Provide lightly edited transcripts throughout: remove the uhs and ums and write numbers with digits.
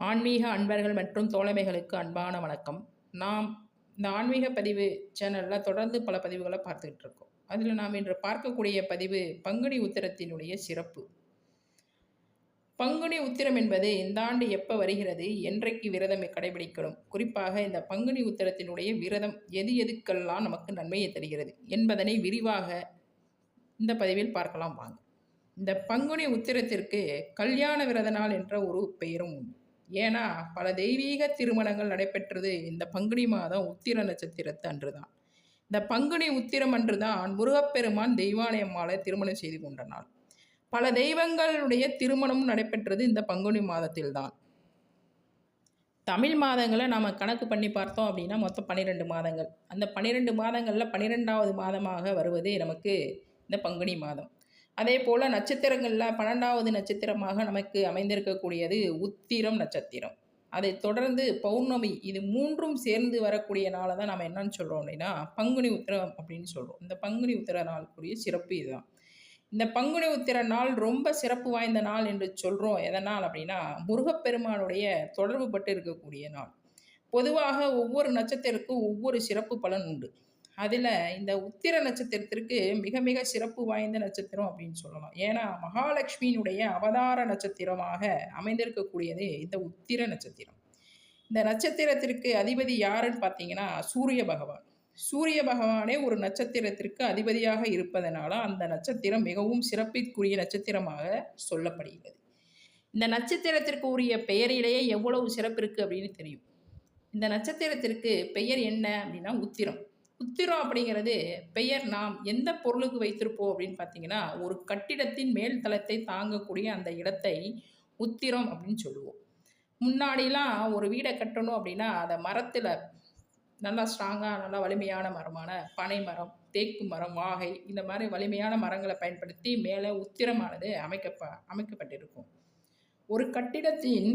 ஆன்மீக அன்பர்கள் மற்றும் தோழமைகளுக்கு அன்பான வணக்கம். நாம் இந்த ஆன்மீக பதிவு சேனலில் தொடர்ந்து பல பதிவுகளை பார்த்துக்கிட்டு இருக்கோம். அதில் நாம் இன்று பார்க்கக்கூடிய பதிவு பங்குனி உத்திரத்தினுடைய சிறப்பு. பங்குனி உத்திரம் என்பது இந்த ஆண்டு எப்போ வருகிறது, என்றைக்கு விரதம் கடைபிடிக்கணும், குறிப்பாக இந்த பங்குனி உத்திரத்தினுடைய விரதம் எதுக்கெல்லாம் நமக்கு நன்மையை தருகிறது என்பதனை விரிவாக இந்த பதிவில் பார்க்கலாம் வாங்க. இந்த பங்குனி உத்திரத்திற்கு கல்யாண விரத நாள் என்ற ஒரு பெயரும் உண்டு. ஏன்னா பல தெய்வீக திருமணங்கள் நடைபெற்றது இந்த பங்குனி மாதம் உத்திர நட்சத்திரத்து அன்றுதான். இந்த பங்குனி உத்திரம் அன்றுதான் முருகப்பெருமான் தெய்வானை அம்மாளை திருமணம் செய்து கொண்ட நாள். பல தெய்வங்களுடைய திருமணமும் நடைபெற்றது இந்த பங்குனி மாதத்தில்தான். தமிழ் மாதங்களை நாம் கணக்கு பண்ணி பார்த்தோம் அப்படின்னா மொத்தம் 12 மாதங்கள். அந்த 12 மாதங்களில் 12வது மாதமாக வருவது நமக்கு இந்த பங்குனி மாதம். அதே போல் நட்சத்திரங்களில் 12வது நட்சத்திரமாக நமக்கு அமைந்திருக்கக்கூடியது உத்திரம் நட்சத்திரம். அதை தொடர்ந்து பௌர்ணமி. இது மூன்றும் சேர்ந்து வரக்கூடிய நாளை தான் நம்ம என்னன்னு சொல்கிறோம் அப்படின்னா பங்குனி உத்திரம் அப்படின்னு சொல்கிறோம். இந்த பங்குனி உத்திர நாளுக்குரிய சிறப்பு இதுதான். இந்த பங்குனி உத்திர நாள் ரொம்ப சிறப்பு வாய்ந்த நாள் என்று சொல்கிறோம். எதனால் அப்படின்னா முருகப்பெருமானுடைய தொடர்பு பட்டு இருக்கக்கூடிய நாள். பொதுவாக ஒவ்வொரு நட்சத்திரத்துக்கும் ஒவ்வொரு சிறப்பு பலன் உண்டு. அதில் இந்த உத்திர நட்சத்திரத்திற்கு மிக மிக சிறப்பு வாய்ந்த நட்சத்திரம் அப்படின்னு சொல்லலாம். ஏன்னா மகாலட்சுமியினுடைய அவதார நட்சத்திரமாக அமைந்திருக்கக்கூடியது இந்த உத்திர நட்சத்திரம். இந்த நட்சத்திரத்திற்கு அதிபதி யாருன்னு பார்த்தீங்கன்னா சூரிய பகவான். சூரிய பகவானே ஒரு நட்சத்திரத்திற்கு அதிபதியாக இருப்பதனால அந்த நட்சத்திரம் மிகவும் சிறப்பிற்குரிய நட்சத்திரமாக சொல்லப்படுகிறது. இந்த நட்சத்திரத்திற்கு உரிய பெயரிலேயே எவ்வளவு சிறப்பு இருக்குது அப்படின்னு தெரியும். இந்த நட்சத்திரத்திற்கு பெயர் என்ன அப்படின்னா உத்திரம். உத்திரம் அப்படிங்கிறது பெயர் நாம் எந்த பொருளுக்கு வைத்திருப்போம் அப்படின்னு பார்த்தீங்கன்னா ஒரு கட்டிடத்தின் மேல் தளத்தை தாங்கக்கூடிய அந்த இடத்தை உத்திரம் அப்படின்னு சொல்லுவோம். முன்னாடிலாம் ஒரு வீடை கட்டணும் அப்படின்னா அதை மரத்தில் நல்லா ஸ்ட்ராங்காக நல்லா வலிமையான மரமான பனை மரம், தேக்கு மரம், வாகை இந்த மாதிரி வலிமையான மரங்களை பயன்படுத்தி மேலே உத்திரமானது அமைக்கப்பட்டிருக்கும். ஒரு கட்டிடத்தின்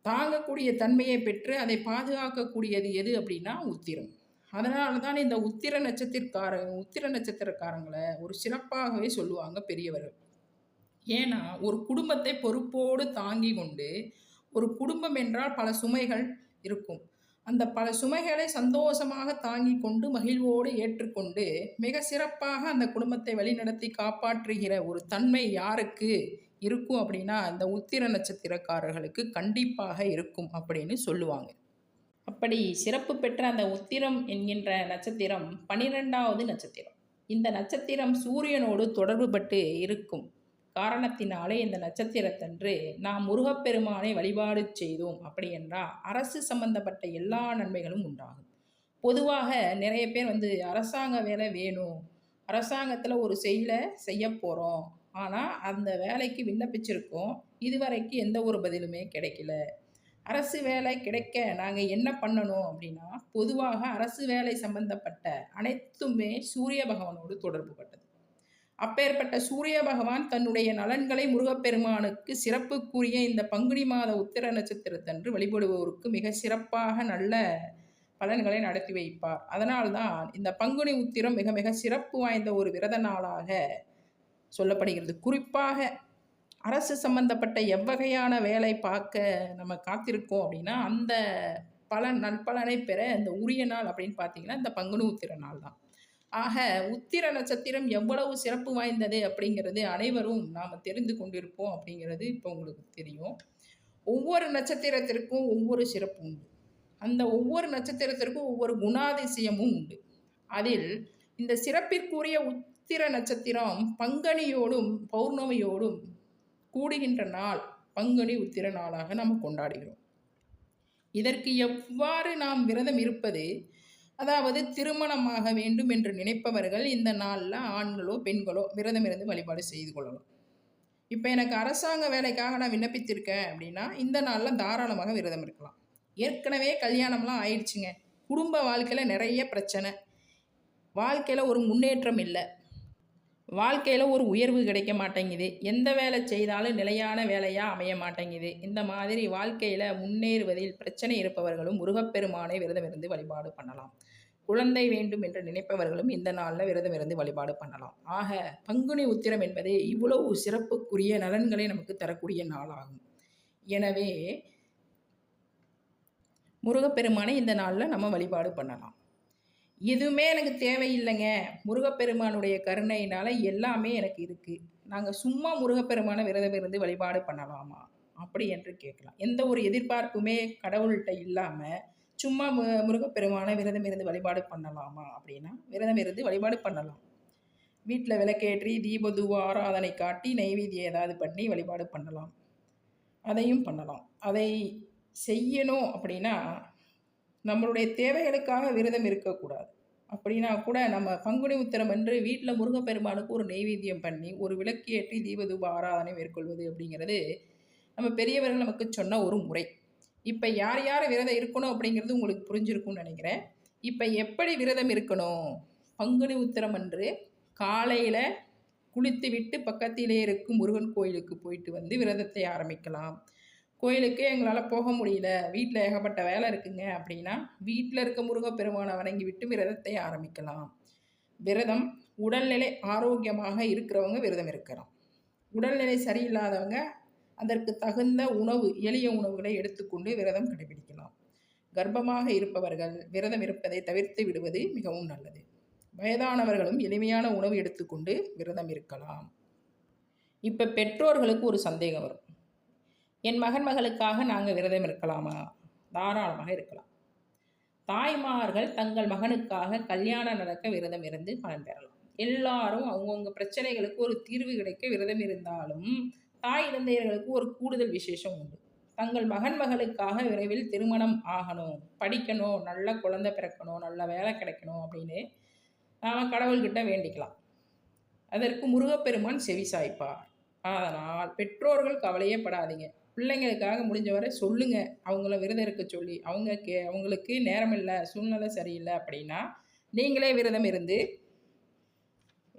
தாங்கக்கூடிய தன்மையை பெற்று அதை பாதுகாக்கக்கூடியது எது அப்படின்னா உத்திரம். அதனால தான் இந்த உத்திர நட்சத்திரக்காரங்களை ஒரு சிறப்பாகவே சொல்லுவாங்க பெரியவர்கள். ஏன்னா ஒரு குடும்பத்தை பொறுப்போடு தாங்கி கொண்டு, ஒரு குடும்பம் என்றால் பல சுமைகள் இருக்கும். அந்த பல சுமைகளை சந்தோஷமாக தாங்கி கொண்டு மகிழ்வோடு ஏற்றுக்கொண்டு மிக சிறப்பாக அந்த குடும்பத்தை வழிநடத்தி காப்பாற்றுகிற ஒரு தன்மை யாருக்கு இருக்கும் அப்படின்னா இந்த உத்திர நட்சத்திரக்காரர்களுக்கு கண்டிப்பாக இருக்கும் அப்படின்னு சொல்லுவாங்க. அப்படி சிறப்பு பெற்ற அந்த உத்திரம் என்கின்ற நட்சத்திரம் 12வது நட்சத்திரம். இந்த நட்சத்திரம் சூரியனோடு தொடர்பு பட்டு இருக்கும் காரணத்தினாலே இந்த நட்சத்திரத்தன்று நாம் முருகப்பெருமானை வழிபாடு செய்தோம் அப்படி என்றால் அரசு சம்பந்தப்பட்ட எல்லா நன்மைகளும் உண்டாகும். பொதுவாக நிறைய பேர் அரசாங்க வேலை வேணும், அரசாங்கத்தில் ஒரு செய்ய போகிறோம், ஆனால் அந்த வேலைக்கு விண்ணப்பிச்சிருக்கோம், இதுவரைக்கும் எந்த ஒரு பதிலுமே கிடைக்கல. அரசு வேலை கிடைக்க நாங்கள் என்ன பண்ணணும் அப்படின்னா பொதுவாக அரசு வேலை சம்பந்தப்பட்ட அனைத்துமே சூரிய பகவானோடு தொடர்பு பட்டது. அப்பேற்பட்ட சூரிய பகவான் தன்னுடைய நலன்களை முருகப்பெருமானுக்கு சிறப்புக்குரிய இந்த பங்குனி மாத உத்திர நட்சத்திரத்தன்று வழிபடுவோருக்கு மிக சிறப்பாக நல்ல பலன்களை நடத்தி வைப்பார். அதனால்தான் இந்த பங்குனி உத்திரம் மிக மிக சிறப்பு வாய்ந்த ஒரு விரத நாளாக சொல்லப்படுகிறது. குறிப்பாக அரசு சம்பந்தப்பட்ட எவ்வகையான வேலை பார்க்க நம்ம காத்திருக்கோம் அப்படின்னா அந்த நற்பலனை பெற இந்த உரிய நாள் அப்படின்னு பார்த்தீங்கன்னா இந்த பங்குனி உத்திர நாள் தான். ஆக உத்திர நட்சத்திரம் எவ்வளவு சிறப்பு வாய்ந்தது அப்படிங்கிறது அனைவரும் நாம் தெரிந்து கொண்டிருப்போம் அப்படிங்கிறது இப்போ உங்களுக்கு தெரியும். ஒவ்வொரு நட்சத்திரத்திற்கும் ஒவ்வொரு சிறப்பு உண்டு. அந்த ஒவ்வொரு நட்சத்திரத்திற்கும் ஒவ்வொரு குணாதிசயமும் உண்டு. அதில் இந்த சிறப்பிற்குரிய உத்திர நட்சத்திரம் பங்குனியோடும் பௌர்ணமியோடும் கூடுகின்ற நாள் பங்குனி உத்திர நாளாக நாம் கொண்டாடுகிறோம். இதற்கு எவ்வாறு நாம் விரதம் இருப்பது, அதாவது திருமணமாக வேண்டும் என்று நினைப்பவர்கள் இந்த நாளில் ஆண்களோ பெண்களோ விரதம் இருந்து வழிபாடு செய்து கொள்ளலாம். இப்போ எனக்கு அரசாங்க வேலைக்காக நான் விண்ணப்பித்திருக்கேன் அப்படின்னா இந்த நாளில் தாராளமாக விரதம் இருக்கலாம். ஏற்கனவே கல்யாணம்லாம் ஆயிடுச்சுங்க, குடும்ப வாழ்க்கையில் நிறைய பிரச்சனை, வாழ்க்கையில் ஒரு முன்னேற்றம் இல்லை, வாழ்க்கையில் ஒரு உயர்வு கிடைக்க மாட்டேங்குது, எந்த வேலை செய்தாலும் நிலையான வேலையாக அமைய மாட்டேங்குது, இந்த மாதிரி வாழ்க்கையில் முன்னேறுவதில் பிரச்சனை இருப்பவர்களும் முருகப்பெருமானை விரதம் இருந்து வழிபாடு பண்ணலாம். குழந்தை வேண்டும் என்று நினைப்பவர்களும் இந்த நாளில் விரதம் இருந்து வழிபாடு பண்ணலாம். ஆக பங்குனி உத்திரம் என்பது இவ்வளவு சிறப்புக்குரிய நலன்களை நமக்கு தரக்கூடிய நாளாகும். எனவே முருகப்பெருமானை இந்த நாளில் நம்ம வழிபாடு பண்ணலாம். எதுவுமே எனக்கு தேவையில்லைங்க, முருகப்பெருமானுடைய கருணையினால் எல்லாமே எனக்கு இருக்குது, நாங்கள் சும்மா முருகப்பெருமானை விரதம் இருந்து வழிபாடு பண்ணலாமா அப்படி என்று கேட்கலாம். எந்த ஒரு எதிர்பார்ப்புமே கடவுள்கிட்ட இல்லாமல் சும்மா முருகப்பெருமானை விரதம் இருந்து வழிபாடு பண்ணலாமா அப்படின்னா விரதம் இருந்து வழிபாடு பண்ணலாம். வீட்டில் விளக்கேற்றி தீப தூப ஆராதனை காட்டி நைவேத்தியம் ஏதாவது பண்ணி வழிபாடு பண்ணலாம். அதையும் பண்ணலாம். அதை செய்யணும் அப்படின்னா நம்மளுடைய தேவைகளுக்காக விரதம் இருக்கக்கூடாது. அப்படின்னா கூட நம்ம பங்குனி உத்திரம் அன்று வீட்டில் முருகப்பெருமானுக்கு ஒரு நெய்வேத்தியம் பண்ணி ஒரு விளக்கு ஏற்றி தீபதூப ஆராதனை மேற்கொள்வது அப்படிங்கிறது நம்ம பெரியவர்கள் நமக்கு சொன்ன ஒரு முறை. இப்போ யார் யார் விரதம் இருக்கணும் அப்படிங்கிறது உங்களுக்கு புரிஞ்சிருக்கும்னு நினைக்கிறேன். இப்போ எப்படி விரதம் இருக்கணும்? பங்குனி உத்திரம் அன்று காலையில் குளித்து விட்டு பக்கத்திலே இருக்கும் முருகன் கோயிலுக்கு போயிட்டு வந்து விரதத்தை ஆரம்பிக்கலாம். கோயிலுக்கு எங்களால் போக முடியல, வீட்டில் ஏகப்பட்ட வேலை இருக்குங்க அப்படின்னா வீட்டில் இருக்க முருகப்பெருமானை வணங்கி விட்டு விரதத்தை ஆரம்பிக்கலாம். விரதம் உடல்நிலை ஆரோக்கியமாக இருக்கிறவங்க விரதம் இருக்கலாம். உடல்நிலை சரியில்லாதவங்க அதற்கு தகுந்த உணவு, எளிய உணவுகளை எடுத்துக்கொண்டு விரதம் கடைபிடிக்கலாம். கர்ப்பமாக இருப்பவர்கள் விரதம் இருப்பதை தவிர்த்து விடுவது மிகவும் நல்லது. வயதானவர்களும் எளிமையான உணவு எடுத்துக்கொண்டு விரதம் இருக்கலாம். இப்போ பெற்றோர்களுக்கு ஒரு சந்தேகம் வரும், என் மகன் மகளுக்காக நாங்கள் விரதம் இருக்கலாமா? தாராளமாக இருக்கலாம். தாய்மார்கள் தங்கள் மகனுக்காக கல்யாணம் நடக்க விரதம் இருந்து பலன் பெறலாம். எல்லாரும் அவங்கவுங்க பிரச்சனைகளுக்கு ஒரு தீர்வு கிடைக்க விரதம் இருந்தாலும் தாய் தந்தையர்களுக்கு ஒரு கூடுதல் விசேஷம் உண்டு. தங்கள் மகன் மகளுக்காக விரைவில் திருமணம் ஆகணும், படிக்கணும், நல்ல குழந்தை பிறக்கணும், நல்ல வேலை கிடைக்கணும் அப்படின்னு நாம் கடவுள்கிட்ட வேண்டிக்கலாம். அதற்கு முருகப்பெருமான் செவி சாய்ப்பார். அதனால் பெற்றோர்கள் கவலையே படாதீங்க. பிள்ளைங்களுக்காக முடிஞ்ச வரை சொல்லுங்கள், அவங்கள விரதம் இருக்க சொல்லி. அவங்களுக்கு நேரம் இல்லை, சூழ்நிலை சரியில்லை அப்படின்னா நீங்களே விரதம் இருந்து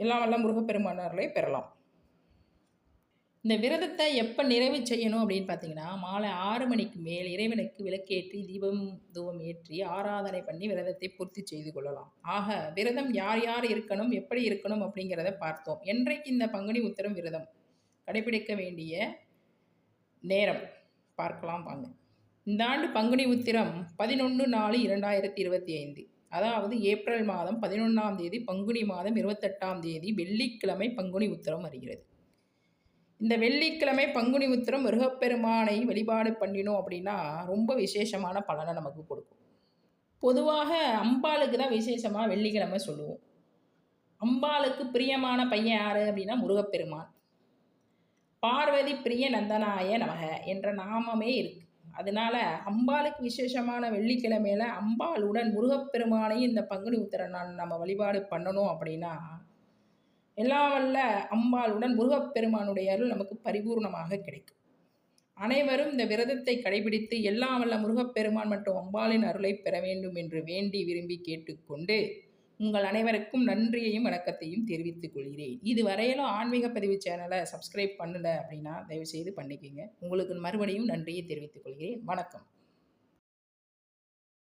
எல்லாம் வல்ல முருகப்பெருமானர்களை பெறலாம். இந்த விரதத்தை எப்போ நிறைவு செய்யணும் அப்படின்னு பார்த்தீங்கன்னா மாலை 6 மணிக்கு மேல் இறைவனுக்கு விளக்கேற்றி தீபம் தூபம் ஏற்றி ஆராதனை பண்ணி விரதத்தை பூர்த்தி செய்து கொள்ளலாம். ஆக விரதம் யார் யார் இருக்கணும், எப்படி இருக்கணும் அப்படிங்கிறத பார்த்தோம். என்றைக்கு இந்த பங்குனி உத்திரம் விரதம் கடைபிடிக்க வேண்டிய நேரம் பார்க்கலாம் வாங்க. இந்த ஆண்டு பங்குனி உத்திரம் 11/4/2025, அதாவது ஏப்ரல் மாதம் 11ஆம் தேதி பங்குனி மாதம் 28ஆம் தேதி வெள்ளிக்கிழமை பங்குனி உத்திரம் வருகிறது. இந்த வெள்ளிக்கிழமை பங்குனி உத்திரம் முருகப்பெருமானை வழிபாடு பண்ணினோம் அப்படின்னா ரொம்ப விசேஷமான பலனை நமக்கு கொடுக்கும். பொதுவாக அம்பாளுக்கு தான் விசேஷமாக வெள்ளிக்கிழமை சொல்லுவோம். அம்பாளுக்கு பிரியமான பையன் யார் அப்படின்னா முருகப்பெருமான். பார்வதி பிரிய நந்தனாய நமக என்ற நாமமே இருக்கு. அதனால அம்பாளுக்கு விசேஷமான வெள்ளிக்கிழமையில அம்பாளுடன் முருகப்பெருமானையும் இந்த பங்குனி உத்திர நாள் நம்ம வழிபாடு பண்ணணும் அப்படின்னா எல்லாம் வல்ல அம்பாளுடன் முருகப்பெருமானுடைய அருள் நமக்கு பரிபூர்ணமாக கிடைக்கும். அனைவரும் இந்த விரதத்தை கடைபிடித்து எல்லாம் வல்ல முருகப்பெருமான் மற்றும் அம்பாளின் அருளை பெற வேண்டும் என்று வேண்டி விரும்பி கேட்டுக்கொண்டு உங்கள் அனைவருக்கும் நன்றியையும் வணக்கத்தையும் தெரிவித்துக் கொள்கிறேன். இதுவரையிலும் ஆன்மீக பதிவு சேனலை சப்ஸ்கிரைப் பண்ணலை அப்படின்னா தயவுசெய்து பண்ணிக்கோங்க. உங்களுக்கு மறுபடியும் நன்றியை தெரிவித்துக் கொள்கிறேன். வணக்கம்.